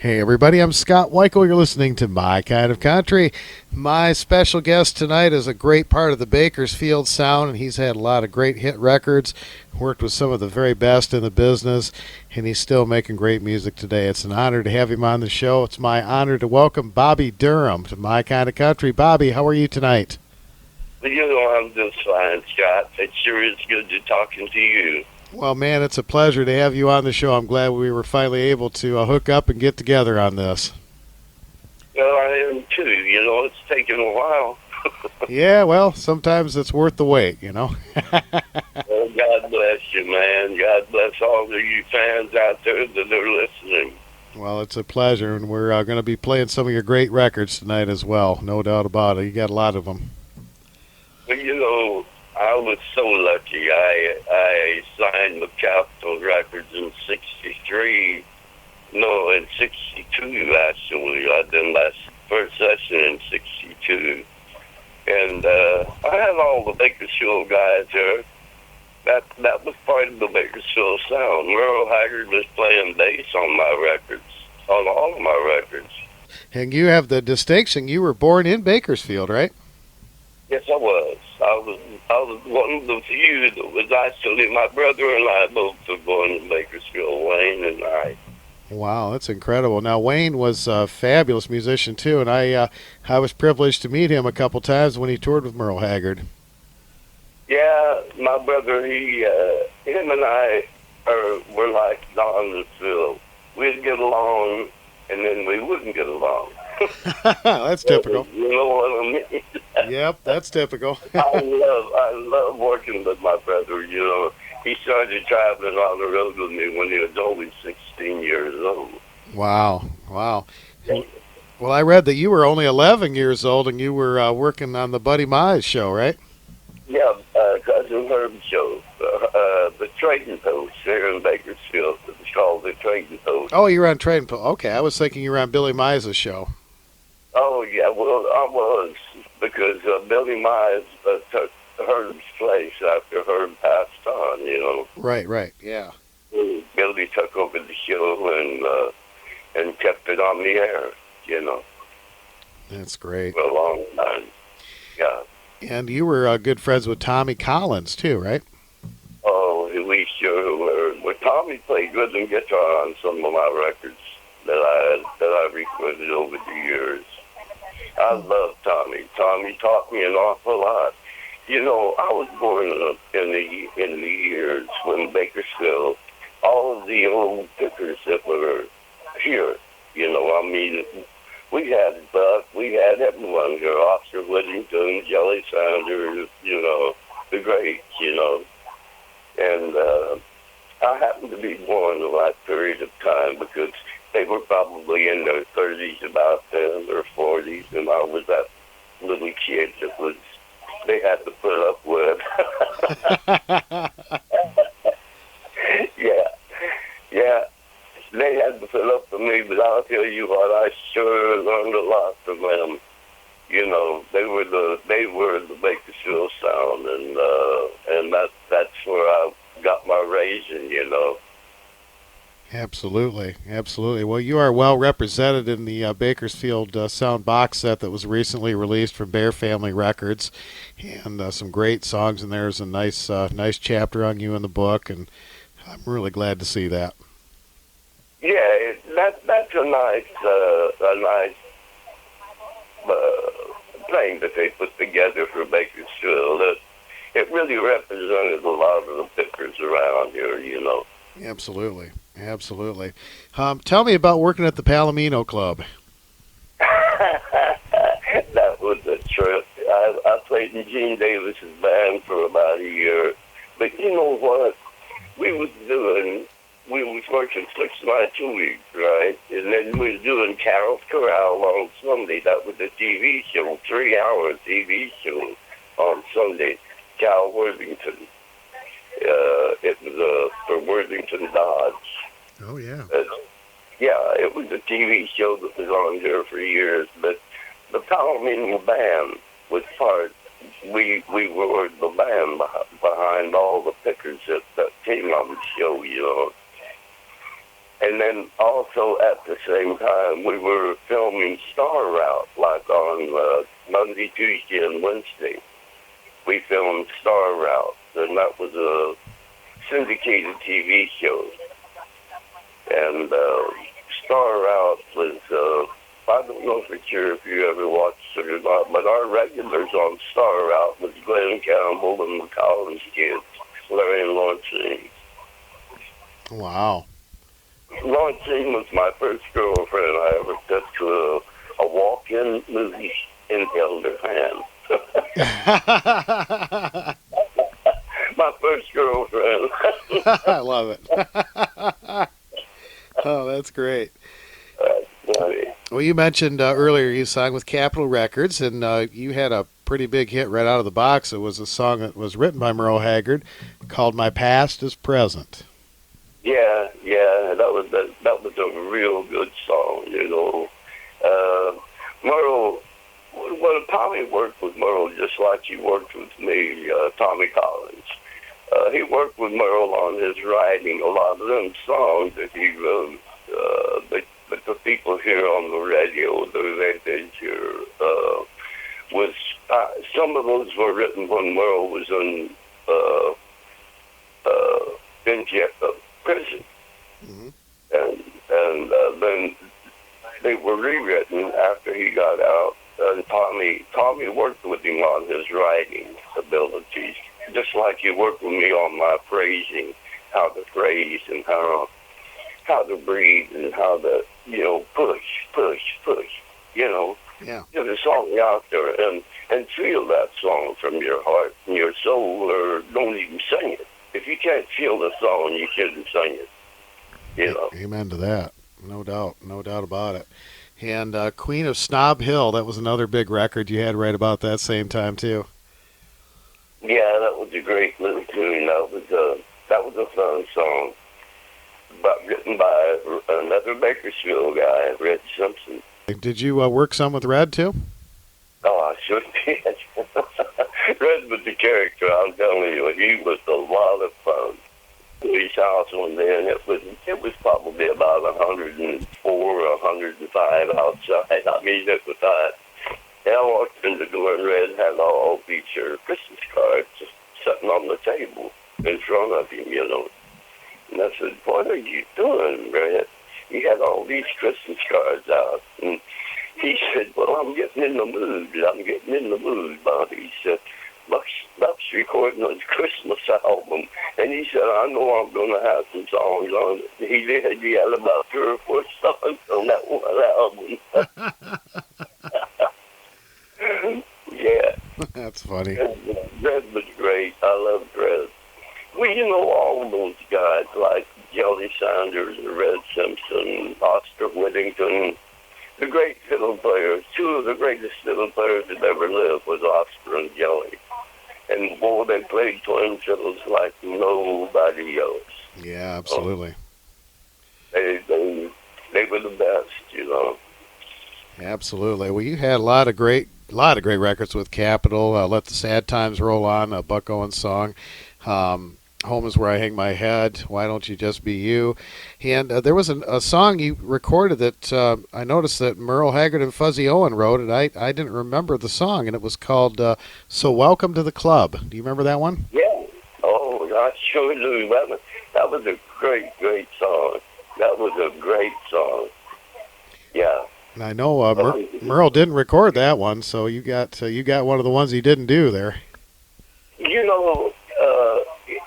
Hey everybody, I'm Scott Wikle. You're listening to My Kind of Country. My special guest tonight is a great part of the Bakersfield Sound, and he's had a lot of great hit records, worked with some of the very best in the business, and he's still making great music today. It's an honor to have him on the show. It's my honor to welcome Bobby Durham to My Kind of Country. Bobby, how are you tonight? I'm just fine, Scott. It sure is good to talking to you. Well, man, it's a pleasure to have you on the show. I'm glad we were finally able to hook up and get together on this. Well, I am too. It's taken a while. Yeah, well, sometimes it's worth the wait, Well, God bless you, man. God bless all of you fans out there that are listening. Well, it's a pleasure, and we're going to be playing some of your great records tonight as well. No doubt about it. You got a lot of them. Well, I was so lucky. I signed with Capitol Records in '63. No, in '62 actually. I did my first session in '62, and I had all the Bakersfield guys there. That was part of the Bakersfield Sound. Merle Haggard was playing bass on my records, on all of my records. And you have the distinction. You were born in Bakersfield, right? Yes, I was. I was one of the few that was actually, my brother and I both were born in Bakersfield, Wayne and I. Wow, that's incredible. Now, Wayne was a fabulous musician, too, and I was privileged to meet him a couple times when he toured with Merle Haggard. Yeah, my brother, him and I were like Don and Phil. We'd get along, and then we wouldn't get along. That's typical. You know what I mean? Yep, that's typical. I love working with my brother. He started traveling on the road with me when he was only 16 years old. Wow. Well, I read that you were only 11 years old and you were working on the Buddy Mize show, right? Yeah, Cousin Herb's show, the Trading Post here in Bakersfield. It's called the Trading Post. Oh, you were on Trading Post. Okay, I was thinking you were on Billy Mize's show. Oh, yeah, well, I was, because Billy Mize took Herb's place after Herb passed on. Right, yeah. Billy took over the show and kept it on the air. That's great. For a long time, yeah. And you were good friends with Tommy Collins, too, right? Oh, we sure were. Well, Tommy played rhythm guitar on some of my records that I recorded over the years. I love Tommy. Tommy taught me an awful lot. I was born in the years when Bakersfield, all of the old pickers that were here, we had Buck, we had everyone here, Oscar Whittington, Jelly Sanders, the greats, And I happened to be born in that period of time because they were probably in their 30s about then, or 40s, and I was that little kid that they had to put up with. Yeah. They had to put up with me, but I'll tell you what, I sure learned a lot from them. They were the Bakersfield Sound, and that's where I got my raising, Absolutely. Well, you are well represented in the Bakersfield Sound box set that was recently released from Bear Family Records, and some great songs in there. There's a nice chapter on you in the book, and I'm really glad to see that. Yeah, that's a nice thing that they put together for Bakersfield. It really represented a lot of the pickers around here, Absolutely. Tell me about working at the Palomino Club. That was a trip. I played in Gene Davis's band for about a year. But you know what? We was working 6 nights a week, right? And then we was doing Carol's Corral on Sunday. That was a TV show, 3-hour TV show on Sunday. Cal Worthington. It was for Worthington Dodge. Oh, yeah. Yeah, it was a TV show that was on here for years, but the Palomino band was we were the band behind all the pickers that came on the show, And then also at the same time, we were filming Star Route, like on Monday, Tuesday, and Wednesday. We filmed Star Route, and that was a syndicated TV show. And Star Route was, I don't know for sure if you ever watched it or not, but our regulars on Star Route was Glenn Campbell and the Collins kids, Larry and Lawrence. Wow. Lawrence was my first girlfriend I ever took to a walk-in movie and held her hand. My first girlfriend. I love it. Oh, that's great. Well, you mentioned earlier you sang with Capitol Records, and you had a pretty big hit right out of the box. It was a song that was written by Merle Haggard called "My Past Is Present." Yeah, that was a real good song, you know. Merle, well, Tommy worked with Merle just like he worked with me, Tommy Collins. He worked with Merle on his writing a lot of them songs that he wrote, but the people here on the radio, they hear, was, some of those were written when Merle was in prison. Mm-hmm. And then they were rewritten after he got out. And Tommy worked with him on his writing abilities, just like he worked with me on my phrasing, how to phrase and how to breathe and how to, you know, push, you know. Yeah. Get a song out there and feel that song from your heart and your soul, or don't even sing it. If you can't feel the song, you shouldn't sing it. You know. Amen to that. No doubt about it. And Queen of Snob Hill, that was another big record you had right about that same time too. Yeah, that was a great little tune. That was a fun song, written by another Bakersfield guy, Red Simpson. Did you work some with Red too? Oh, I sure did. Red was the character, I'm telling you. He was a lot of fun. His house one day, and it was probably about 104 or 105 outside. I mean, it was hot. And I walked in the door, and Red had all these Christmas cards just sitting on the table in front of him, you know. And I said, "What are you doing, Red?" He had all these Christmas cards out. And he said, "Well, I'm getting in the mood, Bobby." He said, Buck's recording his Christmas album. And he said, "I know I'm going to have some songs on it." He had about 3 or 4 songs on that one album. Yeah. That's funny. Red was great. I loved Red. Well, you know, all those guys like Jelly Sanders and Red Simpson, Oscar Whittington, the great fiddle players. 2 of the greatest fiddle players that ever lived was Oscar and Jelly. And boy, they played twin fiddles like nobody else. Yeah, absolutely. They were the best, you know. Absolutely. Well, you had a lot of great records with Capitol. Let the Sad Times Roll On, a Buck Owens song. Home is Where I Hang My Head. Why Don't You Just Be You? And there was a song you recorded that I noticed that Merle Haggard and Fuzzy Owen wrote, and I didn't remember the song, and it was called So Welcome to the Club. Do you remember that one? Yeah. Oh, I sure do. That was a great song. That was a great song. Yeah. And I know Merle didn't record that one, so you got one of the ones he didn't do there. You know,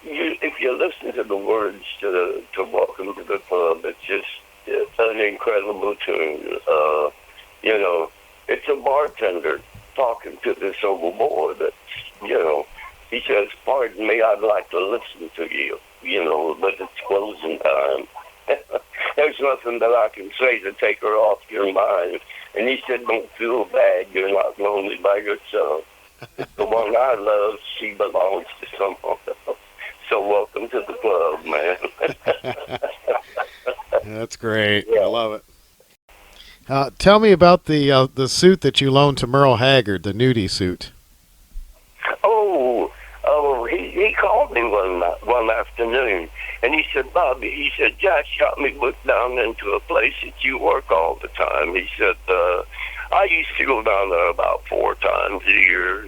if you listen to the words to Welcome to the Club, it's an incredible tune. You know, it's a bartender talking to this old boy that, you know, he says, "Pardon me, I'd like to listen to you, you know, but it's closing time. There's nothing that I can say to take her off your mind." And he said, "Don't feel bad, you're not lonely by yourself. The one I love, she belongs to someone else. So welcome to the club, man." That's great. Yeah. I love it. Tell me about the suit that you loaned to Merle Haggard, the nudie suit. Oh, he called me one afternoon. And he said, Bobby, he said, Jack got me booked down into a place that you work all the time. He said, I used to go down there about 4 times a year,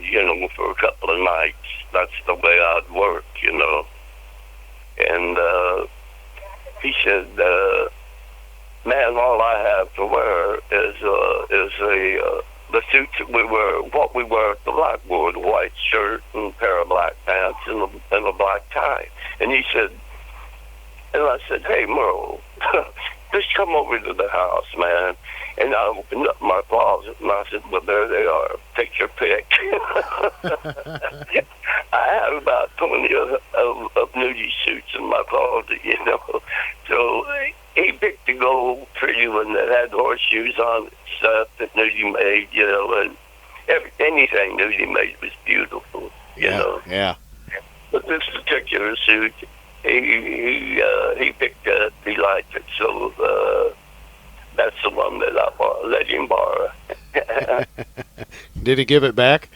for a couple of nights. That's the way I'd work, And he said, man, all I have to wear is the suits that we wear, what we wear at the blackboard, a white shirt and a pair of black pants and a black tie. And he said, and I said, hey, Merle, just come over to the house, man. And I opened up my closet, and I said, well, there they are. Take your pick. I have about 20 of nudie suits in my closet, So he picked the gold pretty one that had horseshoes on it, stuff that Nudie made, and anything Nudie made was beautiful, Yeah. But this particular suit, he picked it, he liked it, so that's the one that I let him borrow. Did he give it back?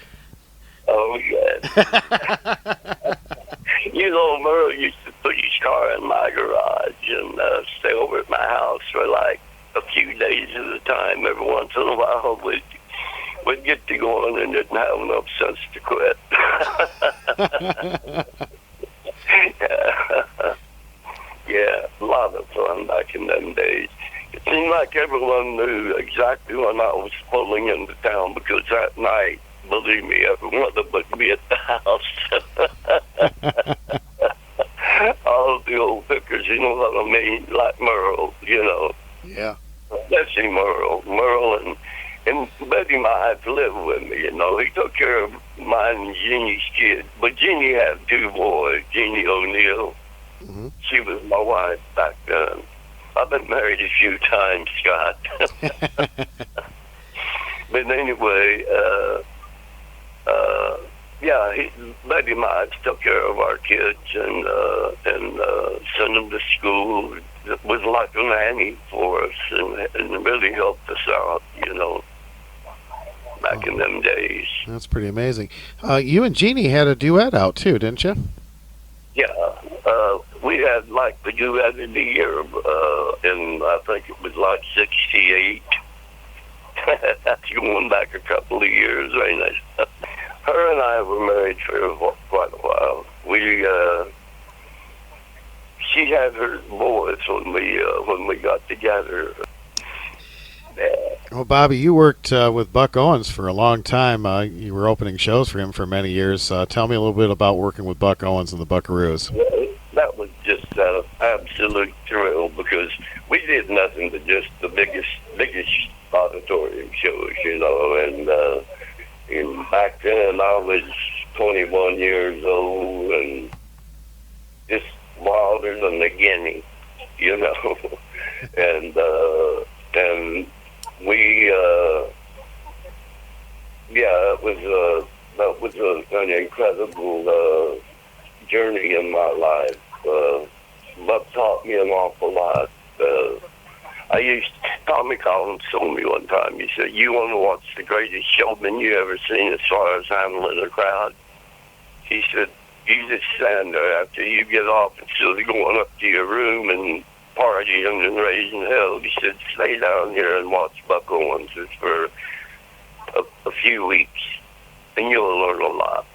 Oh, yes. Merle used to put his car in my garage and stay over at my house for like a few days at a time. Every once in a while, we'd get to going and didn't have enough sense to quit. Yeah, a lot of fun back in them days. It seemed like everyone knew exactly when I was pulling into town because that night, believe me, everyone would be at the house. All the old hookers, you know what I mean? Like Merle, Yeah. Especially Merle. Merle and Buddy might live with me, He took care of mine and Jeannie's kid. But Jeannie had 2 boys, Jeannie O'Neill. Mm-hmm. She was my wife back then. I've been married a few times, Scott. But anyway, Buddy Miles took care of our kids and sent them to school. It was like a nanny for us and really helped us out, back in them days. That's pretty amazing. You and Jeannie had a duet out too, didn't you? Yeah, we had like the duet of the year, and I think it was like 68. That's going back a couple of years, ain't it? Her and I were married for quite a while. She had her boys when we got together. Well, Bobby, you worked with Buck Owens for a long time. You were opening shows for him for many years. Tell me a little bit about working with Buck Owens and the Buckaroos. That was just an absolute thrill because we did nothing but just the biggest auditorium shows, and back then I was 21 years old and just wilder than a guinea, and we, that was an incredible journey in my life. Buck taught me an awful lot. Tommy Collins told me one time, he said, you want to watch the greatest showman you ever seen as far as handling a crowd? He said, you just stand there after you get off instead of going up to your room and partying and raising hell. He said, stay down here and watch Buck Owens for a few weeks, and you'll learn a lot.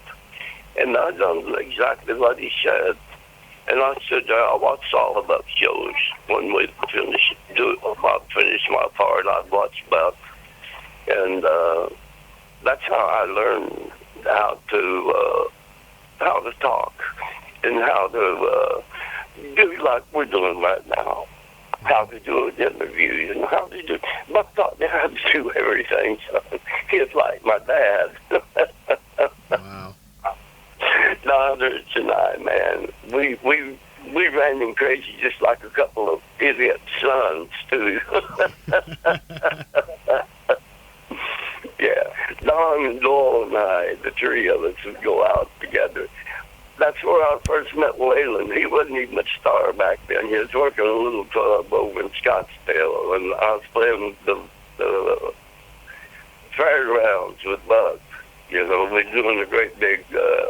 And I done exactly what he said. And I said, I watched all of Buck's shows. When we finish my part, I'd watch Buck. And that's how I learned how to talk and how to do like we're doing right now. How to do an interview and how to do. Buck taught me how to do everything. So he was like my dad. Wow. Dodgers and I, man, we ran him crazy just like a couple of idiot sons too. Yeah, Don and Doyle and I, the 3 of us would go out together. That's where I first met Waylon. He wasn't even a star back then. He was working a little club over in Scottsdale, and I was playing the fairgrounds with Buck. We're doing a great big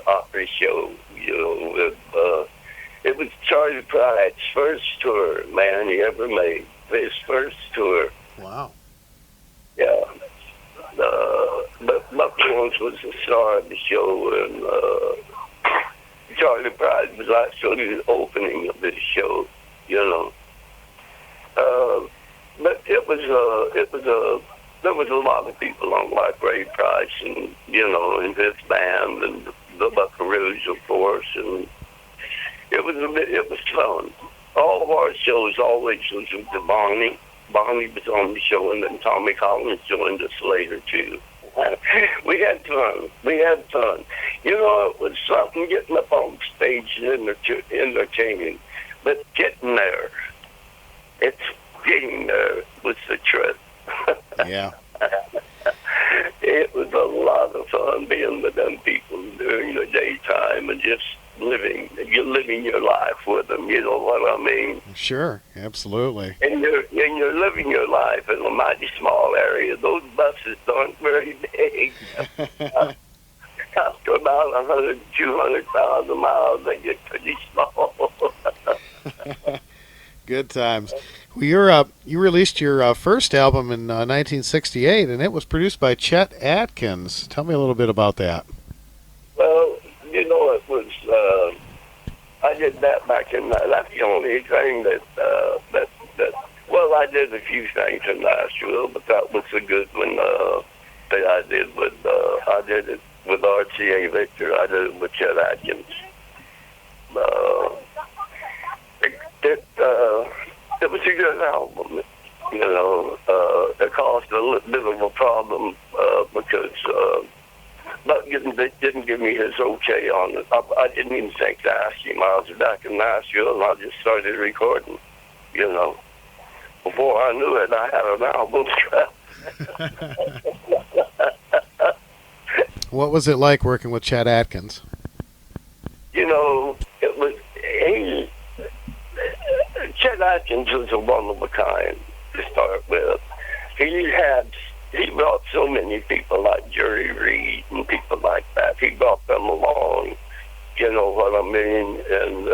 opera show, with It was Charlie Pride's first tour, man, he ever made. His first tour. Wow. Yeah. But Buck Owens was the star of the show, and Charlie Pride was actually the opening of this show, you know. But there was a lot of people on like Ray Price and, you know, and his band and the Buckaroos, of course, and it was fun. All of our shows always listened to Bonnie. Bonnie was on the show, and then Tommy Collins joined us later too. We had fun. You know, it was something getting up on stage and entertaining, but getting there, getting there was the trick. Yeah. It was a lot of fun being with them people during the daytime and just living your life with them. You know what I mean? Sure, absolutely. And you're living your life in a mighty small area. Those buses aren't very big. After about 100, 200,000 miles, they get pretty small. Good times. Well, you released your first album in 1968, and it was produced by Chet Atkins. Tell me a little bit about that. Well, you know, it was. I did that back in. That's the only thing that. Well, I did a few things in Nashville, but that was a good one that I did with. I did it with RCA Victor. I did it with Chet Atkins. It was a good album. You know, it caused a little bit of a problem because Buck didn't give me his okay on it. I didn't even think to ask him. I was back in Nashville, and I just started recording. You know, before I knew it, I had an album. What was it like working with Chet Atkins? You know, it was Chet Atkins was a one of a kind to start with. He brought so many people like Jerry Reed and people like that. He brought them along, you know what I mean? And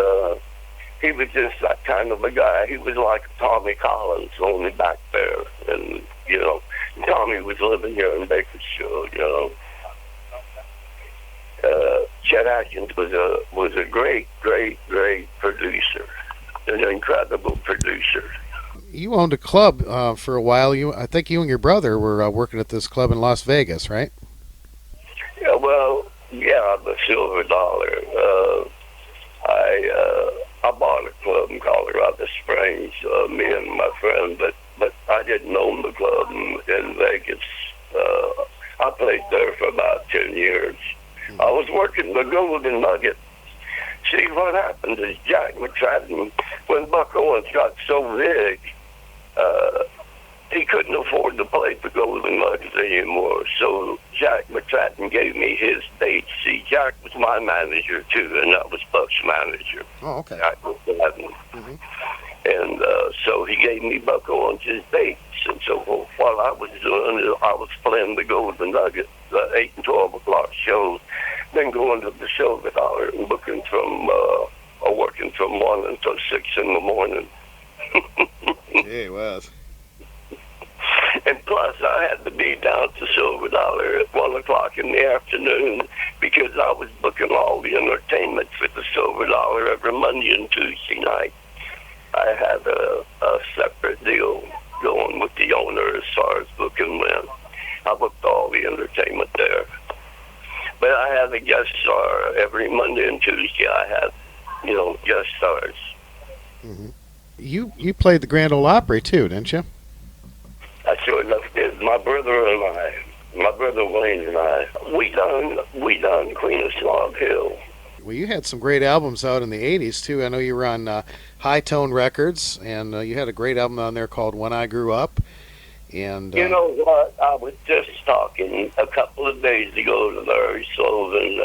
he was just that kind of a guy. He was like Tommy Collins, only back there. And, you know, Tommy was living here in Bakersfield, you know. Chet Atkins was a great producer, an incredible producer. You owned a club for a while. I think you and your brother were working at this club in Las Vegas, right? Yeah, well, yeah, the Silver Dollar. I bought a club in Colorado Springs, me and my friend, but I didn't own the club in Vegas. I played there for about 10 years. I was working the Golden Nugget. See, what happened is Jack McFadden, when Buck Owens got so big, he couldn't afford to play the Golden Nuggets anymore. So Jack McFadden gave me his dates. See, Jack was my manager, too, and that was Buck's manager. Oh, okay. Jack McFadden. Mm-hmm. And so he gave me Buck Owens' dates. And so what I was doing is I was playing the Golden Nugget, the 8 and 12 o'clock shows, then going to the Silver Dollar and working from 1 until 6 in the morning. Yeah, it was. And plus, I had to be down to Silver Dollar at 1 o'clock in the afternoon because I was booking all the entertainment for the Silver Dollar every Monday and Tuesday night. I had a separate deal going with the owner as far as booking went. I booked all the entertainment there. But I had a guest star every Monday and Tuesday. I had, you know, guest stars. Mm-hmm. You played the Grand Ole Opry too, didn't you? I sure enough did. My brother Wayne and I, we done Queen of Slob Hill. Well, you had some great albums out in the 80s, too. I know you were on High Tone Records, and you had a great album on there called When I Grew Up. And you know what? I was just talking a couple of days ago to Larry Sullivan.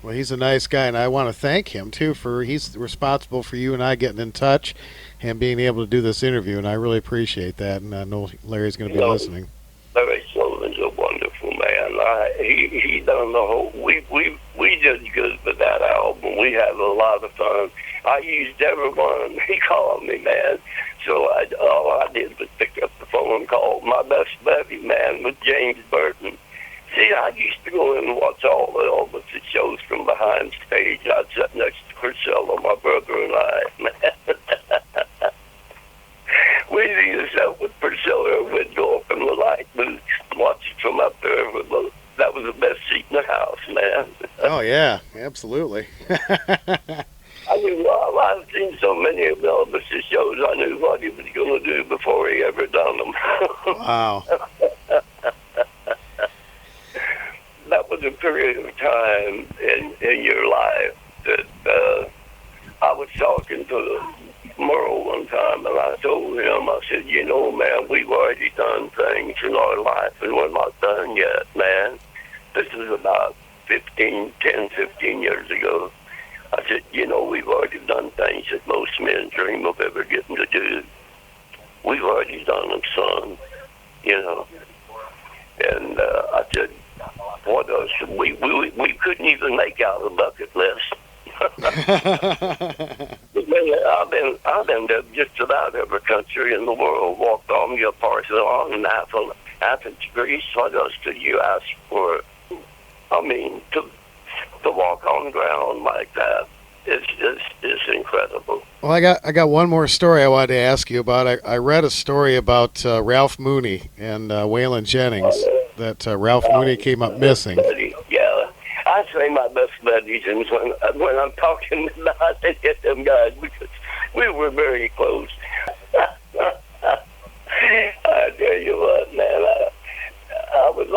Well, he's a nice guy, and I want to thank him, too, for he's responsible for you and I getting in touch and being able to do this interview, and I really appreciate that, and I know Larry's going to be listening. Larry Sullivan's a wonderful man. he done the whole. We did good with that album. We had a lot of fun. I used everyone. He called me, man. So all I did was pick up the phone and call my best buddy, man, with James Burton. See, I used to go in and watch all the shows from behind stage. I'd sit next to Priscilla, my brother and I, man. We'd either sit with Priscilla or we'd go up in the light booth, watch it from up there. That was the best seat in the house, man. Oh, yeah, absolutely. I knew, I've seen so many of Elvis's shows, I knew what he was going to do before he ever done them. Wow. That was a period of time in your life that I was talking to Merle one time, and I told him, I said, you know, man, we've already done things in our life, and we're not done yet, man. This is about 15 years ago. I said, you know, we've already done things that most men dream of ever getting to do. We've already done them, son, you know. And I said, what else? We couldn't even make out a bucket list. I've been to just about every country in the world, walked on the Parthenon and Athens, Greece. What else could you ask for? I mean, to walk on ground like that is incredible. Well, I got one more story I wanted to ask you about. I read a story about Ralph Mooney and Waylon Jennings, that Ralph Mooney came up missing. Yeah, I say my best buddies, and when I'm talking about it, get them guys, because we were very close. I tell you what, man, I was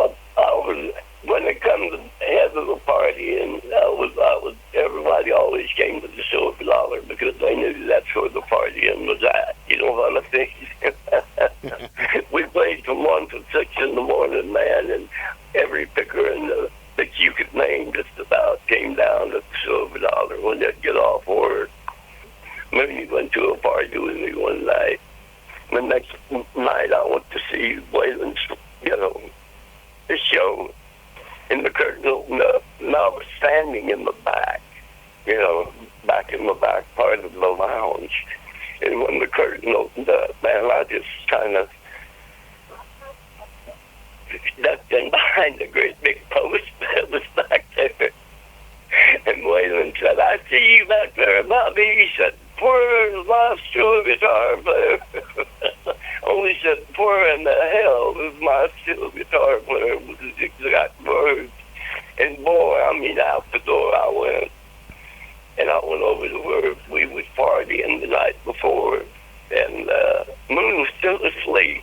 when it comes to head of the party, and everybody always came to the Silver Dollar because they knew that's where the partying was at. You know what I mean? We played from 1 to 6 in the morning, man, and every picker that you could name just about came down to the Silver Dollar when they'd get off work. Maybe he went to a party with me one night. The next night I went to see Waylon's, the show. And the curtain opened up, and I was standing in the back, back in the back part of the lounge. And when the curtain opened up, man, I just kind of ducked in behind the great big post that was back there. And Waylon said, I see you back there, Bobby. He said, where's my steel guitar player? Only said, where in the hell is my steel guitar player? Was his exact words. And boy, out the door I went. And I went over to where we was partying the night before. And Moon was still asleep.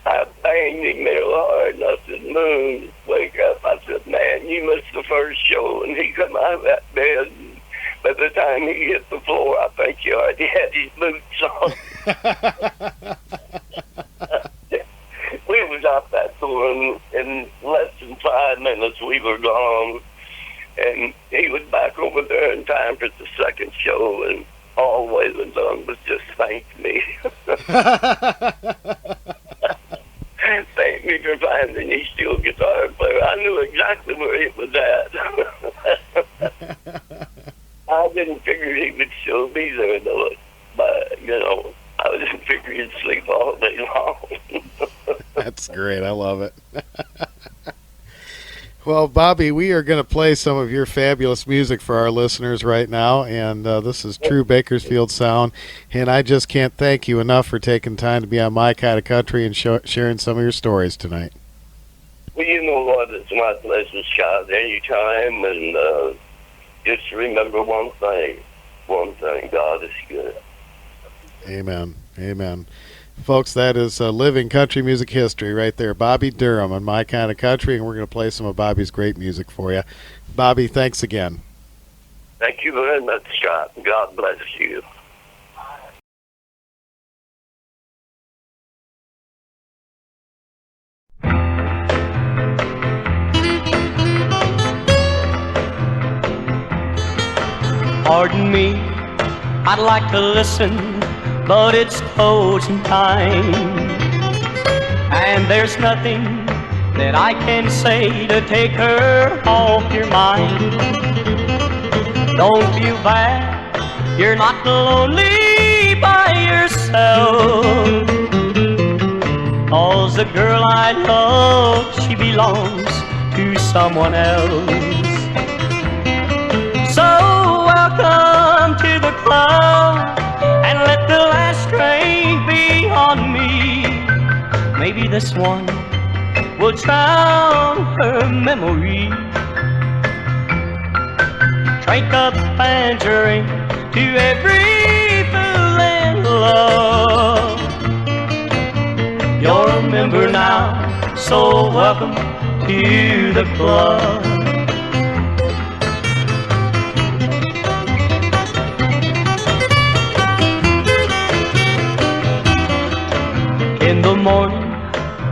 I banged him real hard, and I said, Moon, wake up. I said, man, you missed the first show. And he come out of that bed. And by the time he hit the floor, I think he already had his boots on. We was out that door, and in less than 5 minutes we were gone. And he was back over there in time for the second show, and all Waylon done was just thank me. Thank me for finding his steel guitar player. I knew exactly where it was at. I didn't figure he would still be there, though. But, I didn't figure he'd sleep all day long. That's great. I love it. Well, Bobby, we are going to play some of your fabulous music for our listeners right now, and this is true Bakersfield Sound, and I just can't thank you enough for taking time to be on My Kind of Country and sharing some of your stories tonight. Well, you know what? It's my pleasure, Scott, anytime, and just remember one thing, God is good. Amen. Amen. Folks, that is living country music history right there. Bobby Durham on My Kind of Country, and we're going to play some of Bobby's great music for you. Bobby, thanks again. Thank you very much, Scott. God bless you. Pardon me, I'd like to listen, but it's closing time, and there's nothing that I can say to take her off your mind. Don't feel bad, you're not lonely by yourself. 'Cause the girl I love, she belongs to someone else. So welcome to the club, and let the last drink be on me. Maybe this one will drown her memory. Drink up and drink to every fool in love. You're a member now, so welcome to the club. In the morning,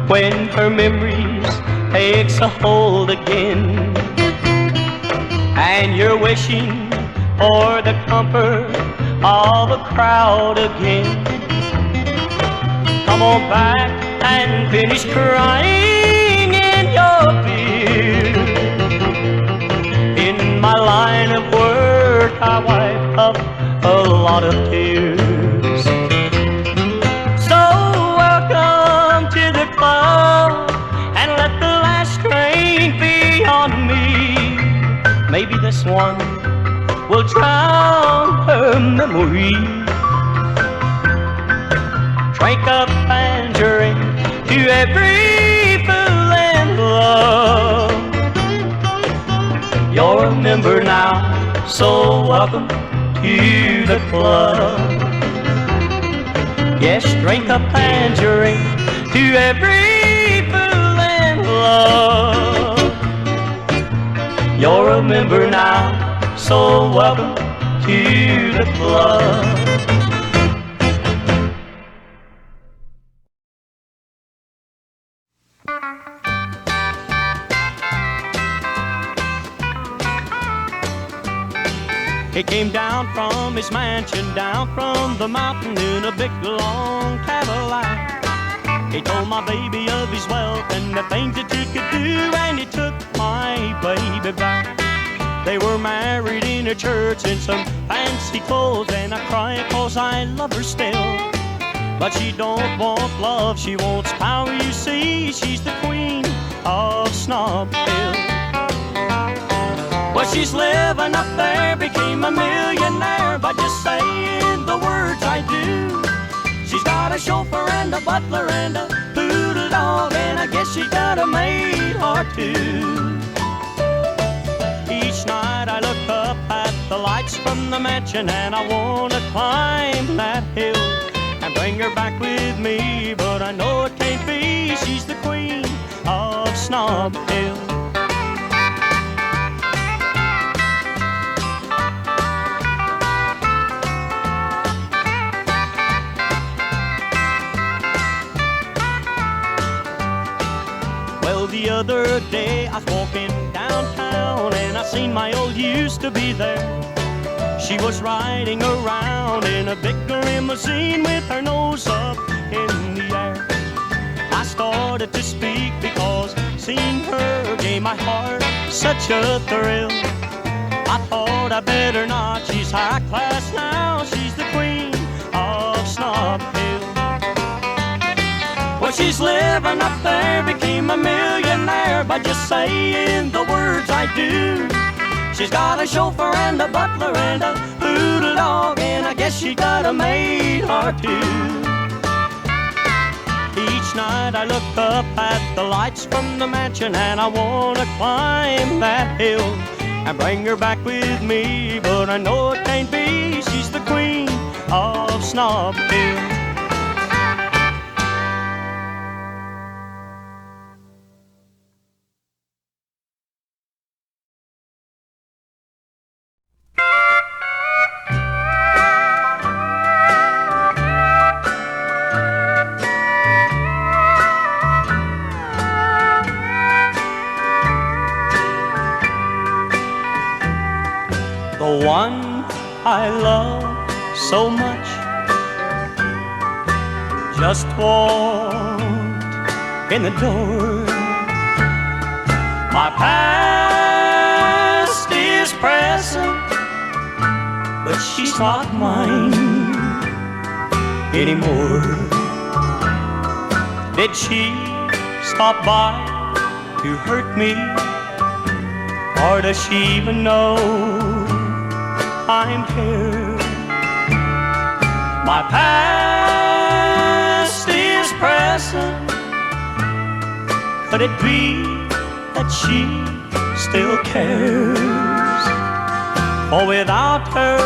when her memories takes a hold again, and you're wishing for the comfort of a crowd again, come on back and finish crying in your beer. In my line of work, I wipe up a lot of tears. So welcome to the club, and let the last drink be on me. Maybe this one will drown her memory. Drink up and drink to every fool in love. You're a member now, so welcome to the club. Yes, drink up and drink to every fool in love. You're a member now, so welcome to the club. He came down from his mansion, down from the mountain in a big long Cadillac. He told my baby of his wealth and the things that you could do, and he took my baby back. They were married in a church in some fancy clothes, and I cry 'cause I love her still. But she don't want love, she wants power, you see. She's the queen of Snobville. Well, she's living up there, became a millionaire by just saying the words I do. She's got a chauffeur and a butler and a poodle dog, and I guess she got a maid or two. Each night I look up at the lights from the mansion, and I wanna climb that hill and bring her back with me, but I know it can't be. She's the queen of Snobville. Well, the other day I was walking downtown, and I seen my old used-to-be there. She was riding around in a big limousine with her nose up in the air. I started to speak because seeing her gave my heart such a thrill. I thought I better not, she's high class now, she's the queen of Snobville. Well, she's living up there, became a millionaire by just saying the words I do. She's got a chauffeur and a butler and a poodle dog, and I guess she got a maid or two. Each night I look up at the lights from the mansion, and I wanna climb that hill and bring her back with me, but I know it can't be. She's the queen of Snobville. The one I love so much just walked in the door. My past is present, but she's not mine anymore. Did she stop by to hurt me? Or does she even know I'm here? My past is present. Could it be that she still cares? For without her,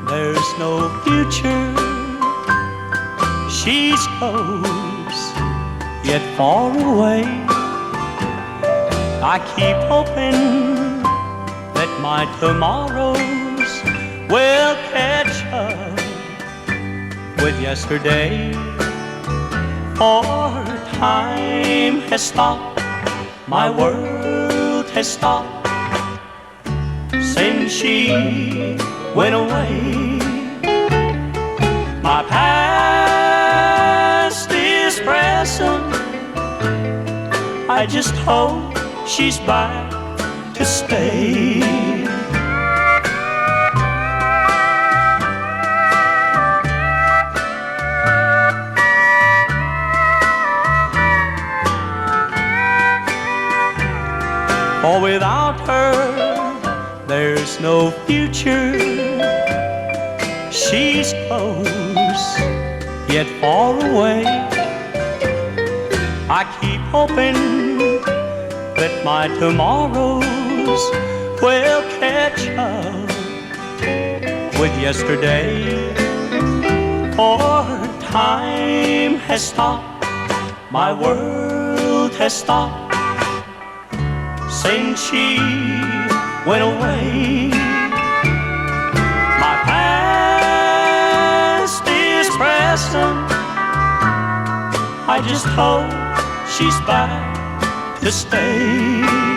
there's no future. She's close, yet far away. I keep hoping that my tomorrows will catch up with yesterday. For time has stopped, my world has stopped since she went away. My past is present. I just hope she's back to stay. For without her, there's no future. She's close, yet far away. I keep hoping that my tomorrows will catch up with yesterday. For time has stopped, my world has stopped since she went away. My past is present. I just hope she's back to stay.